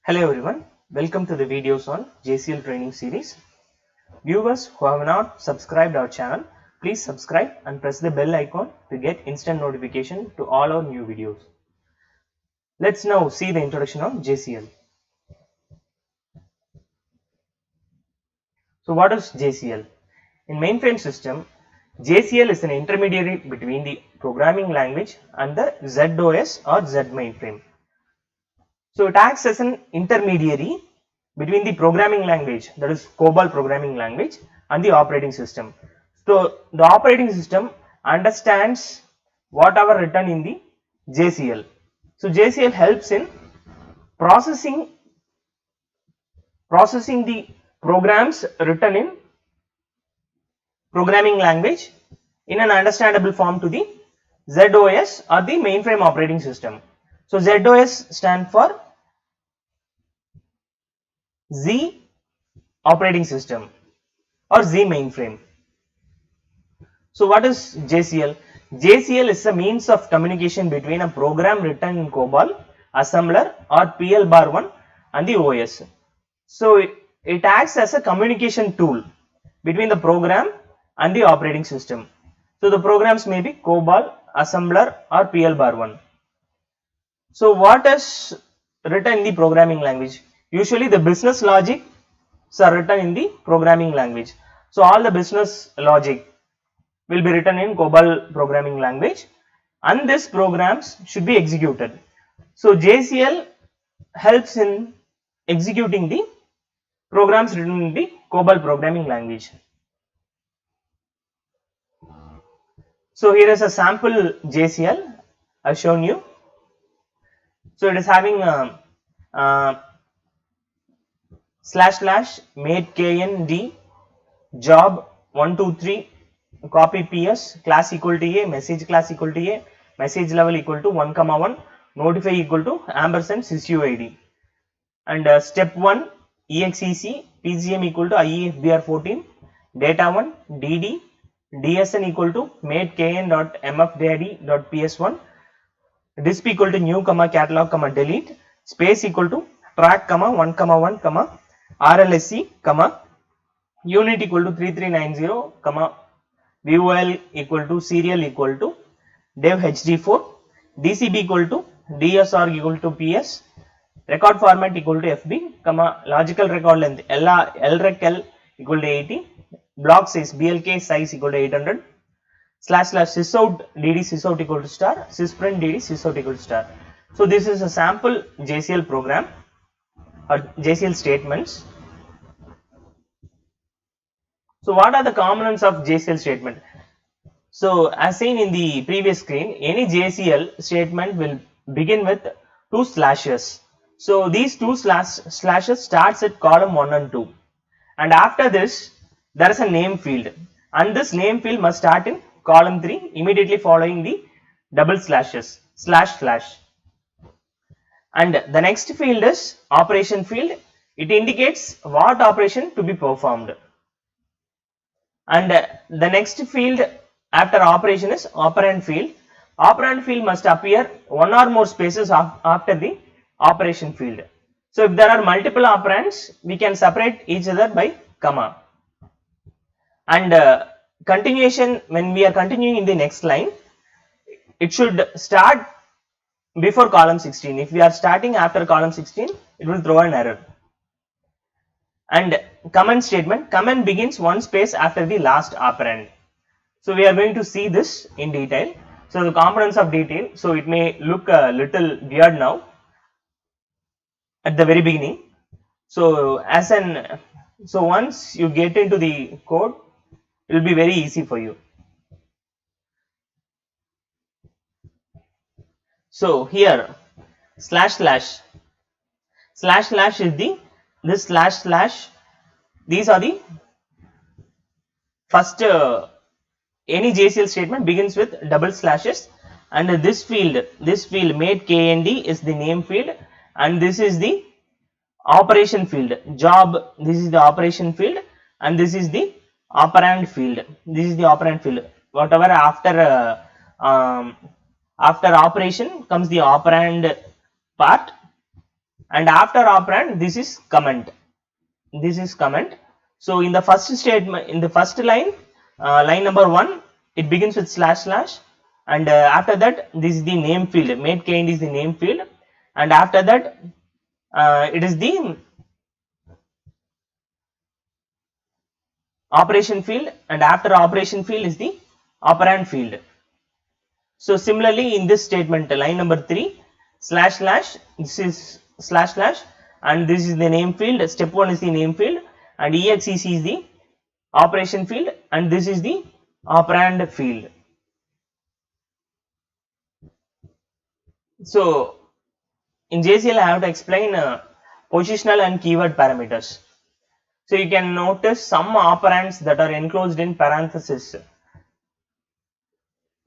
Hello everyone, welcome to the videos on JCL training series. Viewers who have not subscribed our channel, please subscribe and press the bell icon to get instant notification to all our new videos. Let's now see the introduction of JCL. So what is JCL? In mainframe system, JCL is an intermediary between the programming language and the ZOS or Z mainframe. So it acts as an intermediary between the programming language, that is COBOL programming language, and the operating system. So the operating system understands whatever written in the JCL. So JCL helps in processing the programs written in programming language in an understandable form to the ZOS or the mainframe operating system. So ZOS stand for Z operating system or Z mainframe. So what is JCL? JCL is a means of communication between a program written in COBOL, assembler or PL bar 1 and the OS. So it acts as a communication tool between the program and the operating system. So the programs may be COBOL, assembler or PL bar 1. So what is written in the programming language? Usually the business logic are written in the programming language. So all the business logic will be written in COBOL programming language and these programs should be executed. So JCL helps in executing the programs written in the COBOL programming language. So here is a sample JCL I have shown you. So it is having / made knd job 123 copy ps class equal to a message class equal to a message level equal to 1,1 notify equal to ampersand sysuid and step 1 exec pgm equal to iefbr14 data 1 dd dsn equal to made kn dot mfdid dot ps1 disp equal to new comma catalog comma delete space equal to track comma 1,1 comma rlsc comma unit equal to 3390 comma vol equal to serial equal to dev hd4 dcb equal to dsorg equal to ps record format equal to fb comma logical record length lrecl equal to 80 block size blk size equal to 800 / sysout dd sysout equal to star sysprint dd sysout equal to star. So this is a sample JCL program or JCL statements. So what are the components of JCL statement? So as seen in the previous screen, any JCL statement will begin with two slashes. So these two slashes starts at column 1 and 2 and after this there is a name field and this name field must start in column 3 immediately following the double slashes and the next field is operation field. It indicates what operation to be performed and the next field after operation is operand field. Operand field must appear one or more spaces after the operation field. So if there are multiple operands, we can separate each other by comma and continuation. When we are continuing in the next line, it should start before column 16. If we are starting after column 16, it will throw an error. And comment statement, comment begins one space after the last operand. So we are going to see this in detail. So the components of detail, so it may look a little weird now at the very beginning. So once you get into the code, it will be very easy for you. So here / is the this / these are the first any JCL statement begins with double slashes and this field made knd is the name field and this is the operation field job, this is the operation field and this is the operand field, whatever after operation comes the operand part and after operand this is comment. This is comment. So in the first statement, in the first line, line number 1, it begins with slash slash, and after that this is the name field. Mate kind is the name field, and after that it is the operation field, and after operation field is the operand field. So similarly in this statement, line number 3, slash slash, this is slash slash, and this is the name field. Step 1 is the name field, and exec is the operation field, and this is the operand field. So in JCL I have to explain positional and keyword parameters. So you can notice some operands that are enclosed in parenthesis.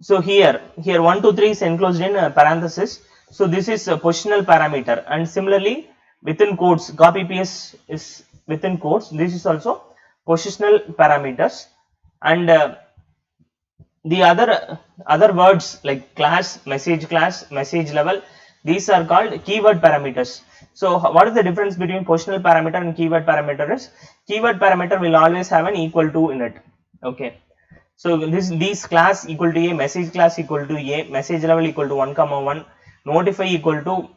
So here 1 2 3 is enclosed in parenthesis. So this is a positional parameter, and similarly within quotes, copy paste is within quotes. This is also positional parameters, and the other words like class, message level, these are called keyword parameters. So what is the difference between positional parameter and keyword parameter is, keyword parameter will always have an equal to in it. Okay, so these class equal to a, message class equal to a, message level equal to 1,1, notify equal to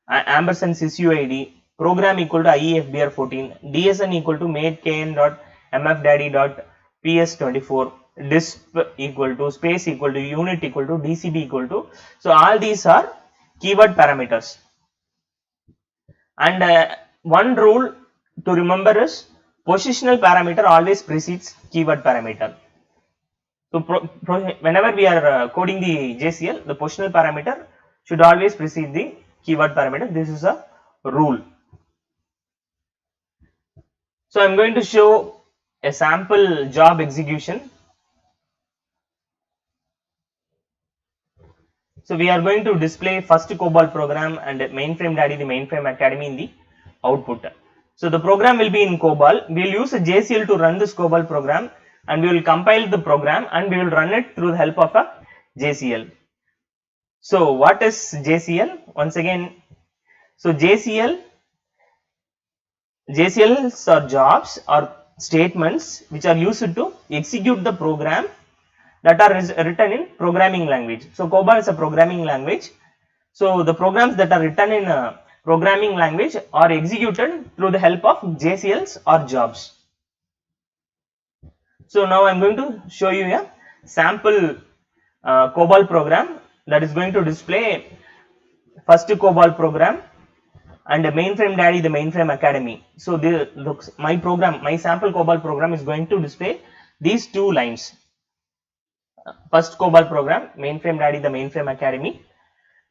ampersand sysuid, program equal to IEFBR14, DSN equal to mate kn dot mfdaddy dot ps24, disp equal to, space equal to, unit equal to, DCB equal to. So all these are keyword parameters, and one rule to remember is positional parameter always precedes keyword parameter. So whenever we are coding the JCL, the positional parameter should always precede the keyword parameter. This is a rule. So I am going to show a sample job execution. So we are going to display first COBOL program and mainframe daddy, the mainframe academy in the output. So the program will be in COBOL. We will use a JCL to run this COBOL program, and we will compile the program and we will run it through the help of a JCL. So what is JCL? Once again, so JCLs are jobs or statements which are used to execute the program that are written in programming language. So COBOL is a programming language. So the programs that are written in a programming language are executed through the help of JCLs or jobs. So now I am going to show you a sample COBOL program that is going to display first COBOL program and mainframe daddy, the mainframe academy. So my sample COBOL program is going to display these two lines. First COBOL program, mainframe daddy, the mainframe academy,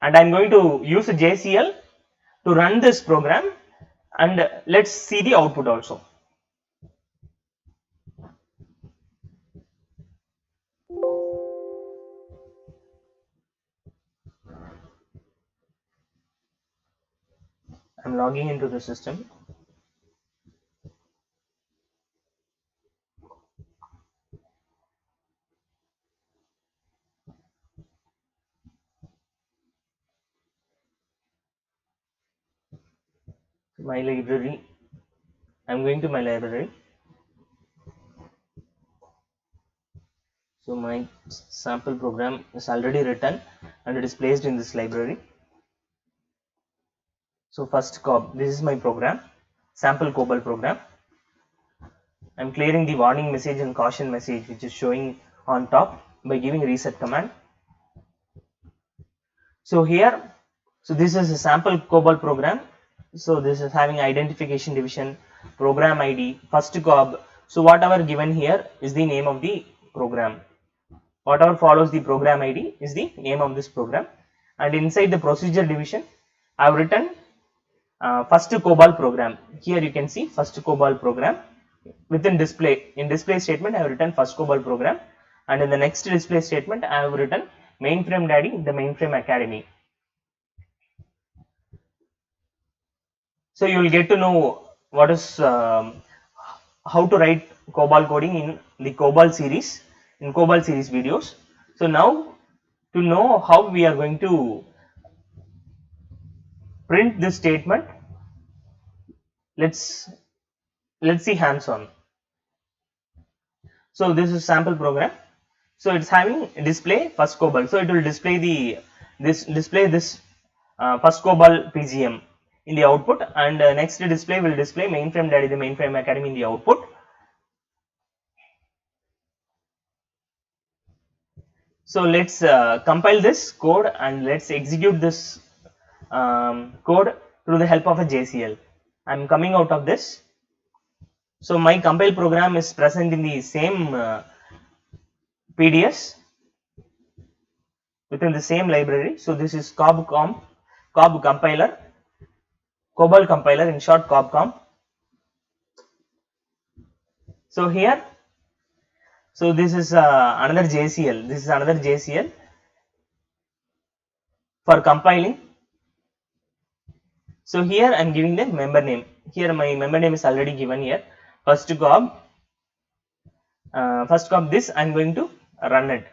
and I am going to use a JCL to run this program, and let's see the output also. I am logging into the system. My library, I am going to my library. So my sample program is already written and it is placed in this library. So first this is my program, sample COBOL program. I am clearing the warning message and caution message which is showing on top by giving reset command. So here, so this is a sample COBOL program. So this is having identification division, program ID, first COB. So whatever given here is the name of the program. Whatever follows the program ID is the name of this program. And inside the procedure division, I have written first COBOL program. Here you can see first COBOL program. Within display, in display statement, I have written first COBOL program, and in the next display statement, I have written mainframe daddy, the mainframe academy. So you will get to know what is how to write COBOL coding in the COBOL series, videos. So now to know how we are going to print this statement, let's see hands on. So this is sample program. So it's having display first COBOL. So it will display this first COBOL PGM in the output, and next display will display mainframe DADI, the mainframe academy in the output. So let's compile this code and let's execute this code through the help of a JCL. I'm coming out of this. So my compile program is present in the same PDS within the same library. So this is cob compiler, COBOL compiler, in short COBCOM. So here, so this is another JCL. This is another JCL for compiling. So here I am giving the member name. Here my member name is already given here. First COB. This I am going to run it.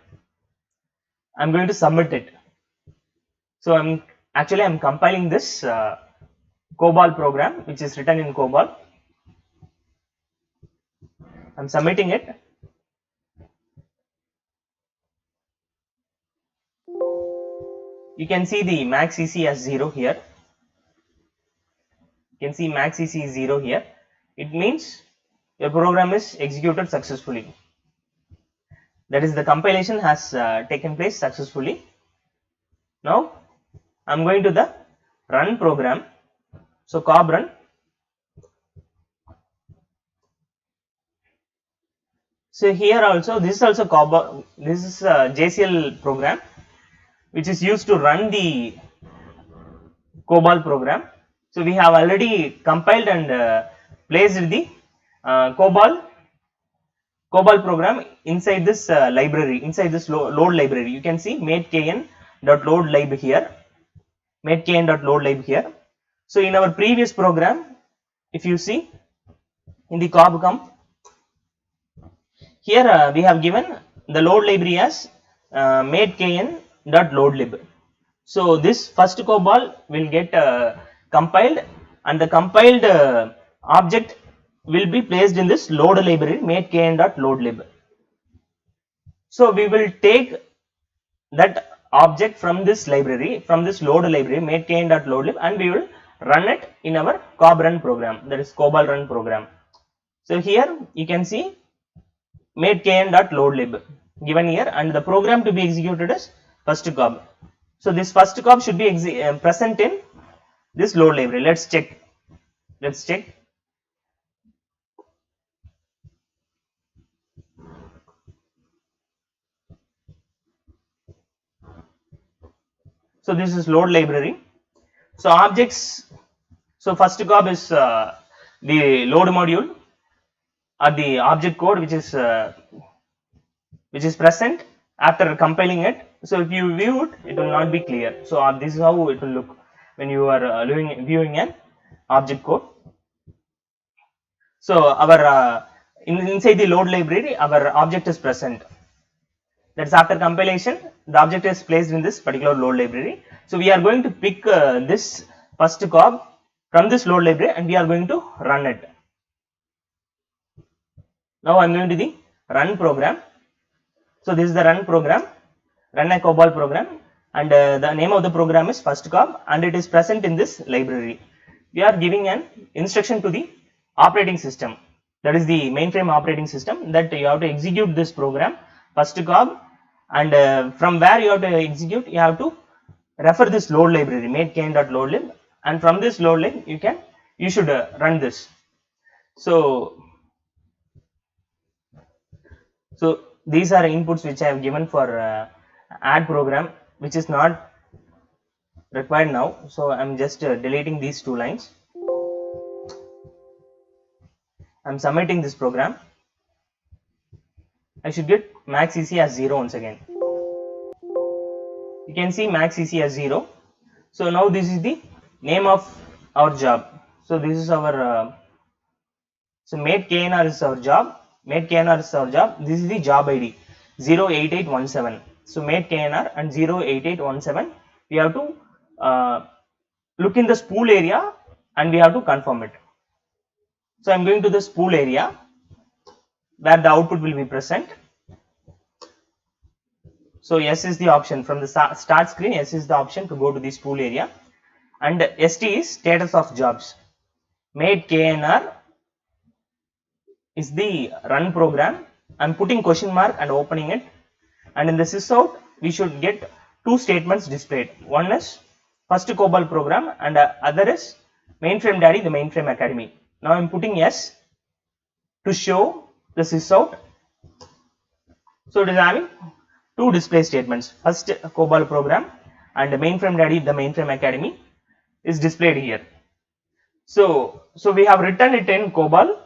I am going to submit it. So I'm compiling this COBOL program, which is written in COBOL. I'm submitting it. You can see the max CC as 0 here. You can see max CC is 0 here. It means your program is executed successfully. That is, the compilation has taken place successfully. Now I'm going to the run program. So cob run. So here also, this is also COBOL. This is a JCL program which is used to run the COBOL program. So we have already compiled and placed the COBOL program inside this library, inside this load library. You can see matekn.loadlib here, matekn.loadlib here. So in our previous program, if you see in the COBCOM, here we have given the load library as matekn.loadlib. So this first COBOL will get compiled, and the compiled object will be placed in this load library matekn.loadlib. So we will take that object from this library, from this load library matekn.loadlib, and we will run it in our cob run program, that is COBOL run program. So here you can see matekn.loadlib given here, and the program to be executed is first COB. So this first COB should be present in this load library. Let's check. So this is load library. So objects. So first COB is the load module or the object code which is present after compiling it. So if you view it, it will not be clear. So this is how it will look when you are viewing an object code. So our inside the load library, our object is present. That's after compilation, the object is placed in this particular load library. So we are going to pick this first COB from this load library, and we are going to run it. Now I am going to the run program. So this is the run program, run a COBOL program, and the name of the program is first COB, and it is present in this library. We are giving an instruction to the operating system, that is the mainframe operating system, that you have to execute this program first COB, and from where you have to execute, you have to refer this load library matekn.loadlib, and from this load lib you should run this. So these are inputs which I have given for add program, which is not required now. So I am just deleting these two lines. I am submitting this program. I should get max CC as 0 once again. You can see max CC as 0. So now this is the name of our job. So this is our so mateknr is our job. Mateknr is our job. This is the job ID 08817. So mateknr and 08817. We have to look in the spool area and we have to confirm it. So I'm going to the spool area where the output will be present. So yes is the option from the start screen. Yes is the option to go to the spool area, and ST is status of jobs. Made KNR is the run program. I'm putting question mark and opening it, and in the sysout we should get two statements displayed. One is first COBOL program and other is mainframe daddy, the mainframe academy. Now I'm putting yes to show the sysout. So it is having two display statements. First COBOL program and mainframe daddy, the mainframe academy is displayed here. So we have written it in COBOL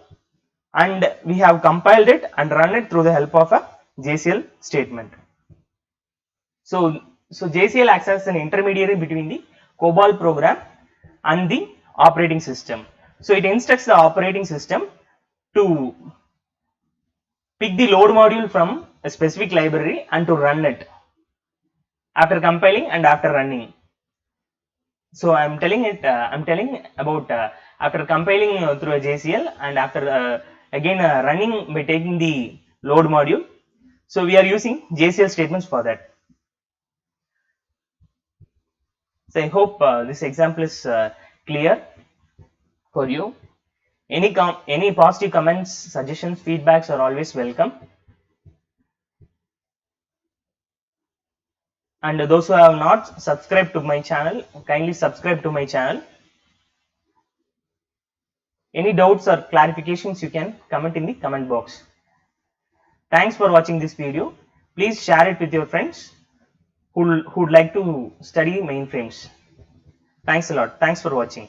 and we have compiled it and run it through the help of a JCL statement. So JCL acts as an intermediary between the COBOL program and the operating system. So it instructs the operating system to pick the load module from a specific library and to run it after compiling and after running. So I'm telling about after compiling through a JCL and after again running by taking the load module. So we are using JCL statements for that. So I hope this example is clear for you. Any positive comments, suggestions, feedbacks are always welcome. And those who have not subscribed to my channel, kindly subscribe to my channel. Any doubts or clarifications, you can comment in the comment box. Thanks for watching this video. Please share it with your friends who would like to study mainframes. Thanks a lot. Thanks for watching.